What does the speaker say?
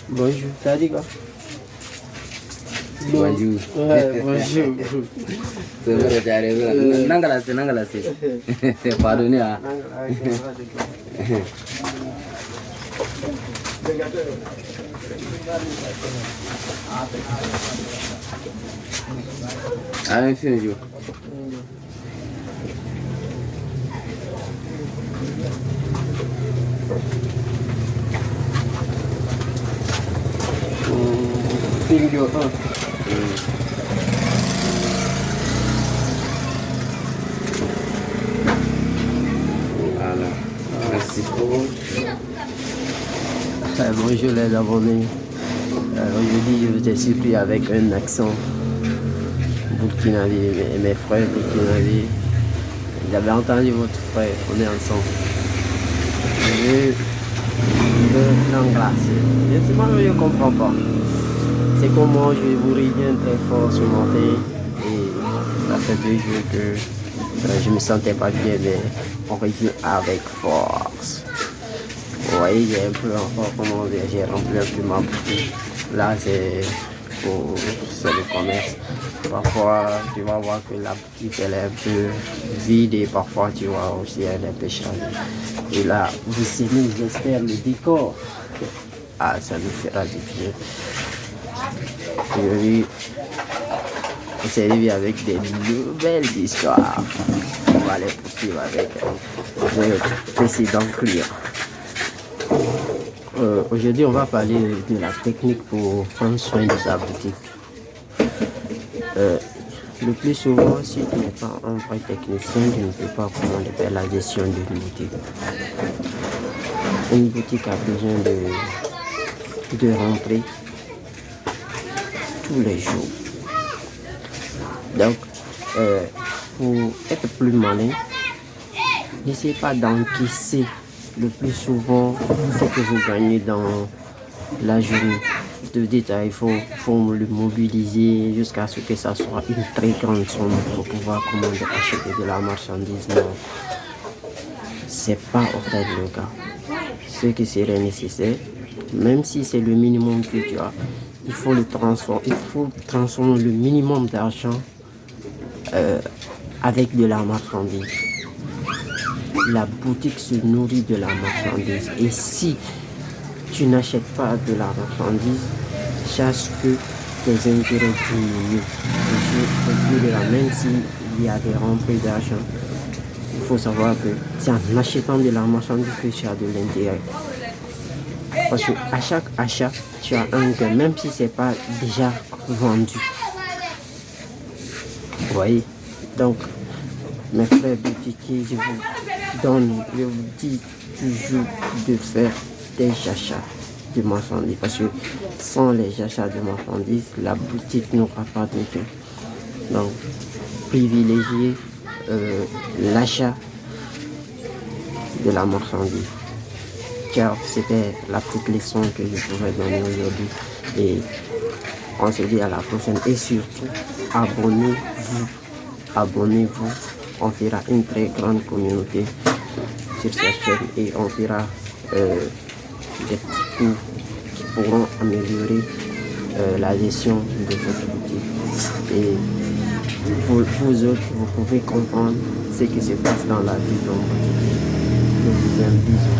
Bonjour, t'as dit quoi? Bonjour. Ouais, bonjour. C'est vrai, tu arrives. Nangala, c'est. Pardonnez. Un film. Video 1. Voilà. Merci. Bonjour les abonnés. Aujourd'hui, je vous ai surpris avec un accent burkinabé. Mes frères burkinabés, j'avais entendu votre frère, on est ensemble. Le langue glacée. Je ne comprends pas. C'est comment je vous reviens très fort ce matin et ça fait 2 jours que je me sentais pas bien, mais on revient avec force. Vous voyez, j'ai un peu encore, comment dire, j'ai rempli un peu ma boutique. Là, c'est le commerce. Parfois, tu vas voir que la boutique elle est un peu vide et parfois tu vois aussi elle est un peu chargée. Et là, vous savez, j'espère le décor. Ah, ça nous fera du bien. Aujourd'hui, on s'est arrivé avec des nouvelles histoires. On va les poursuivre avec le précédent client. Aujourd'hui, on va parler de la technique pour prendre soin de sa boutique. Le plus souvent, si tu n'es pas un vrai technicien, tu ne peux pas comment faire la gestion d'une boutique. Une boutique a besoin de rentrer tous les jours. Donc, pour être plus malin, n'essayez pas d'encaisser le plus souvent ce que vous gagnez dans la journée. De détail, il faut le mobiliser jusqu'à ce que ça soit une très grande somme pour pouvoir acheter de la marchandise. Non, c'est pas en fait le cas. Ce qui serait nécessaire, même si c'est le minimum que tu as, il faut transformer le minimum d'argent avec de la marchandise. La boutique se nourrit de la marchandise. Et si tu n'achètes pas de la marchandise, sache que tes intérêts diminuent. Même s'il y a des rentrées d'argent, il faut savoir que c'est en achetant de la marchandise que tu as de l'intérêt. Parce qu'à chaque achat, tu as un gain, même si ce n'est pas déjà vendu. Vous voyez? Donc, mes frères boutiquiers, je vous dis toujours de faire des achats de marchandises. Parce que sans les achats de marchandises, la boutique n'aura pas de gain. Donc, privilégiez l'achat de la marchandise. Car c'était la petite leçon que je pouvais donner aujourd'hui. Et on se dit à la prochaine. Et surtout, abonnez-vous. On fera une très grande communauté sur cette chaîne et on fera des petits cours qui pourront améliorer la gestion de votre boutique. Et vous autres, vous pouvez comprendre ce qui se passe dans la vie de votre boutique. Je vous aime, bisous.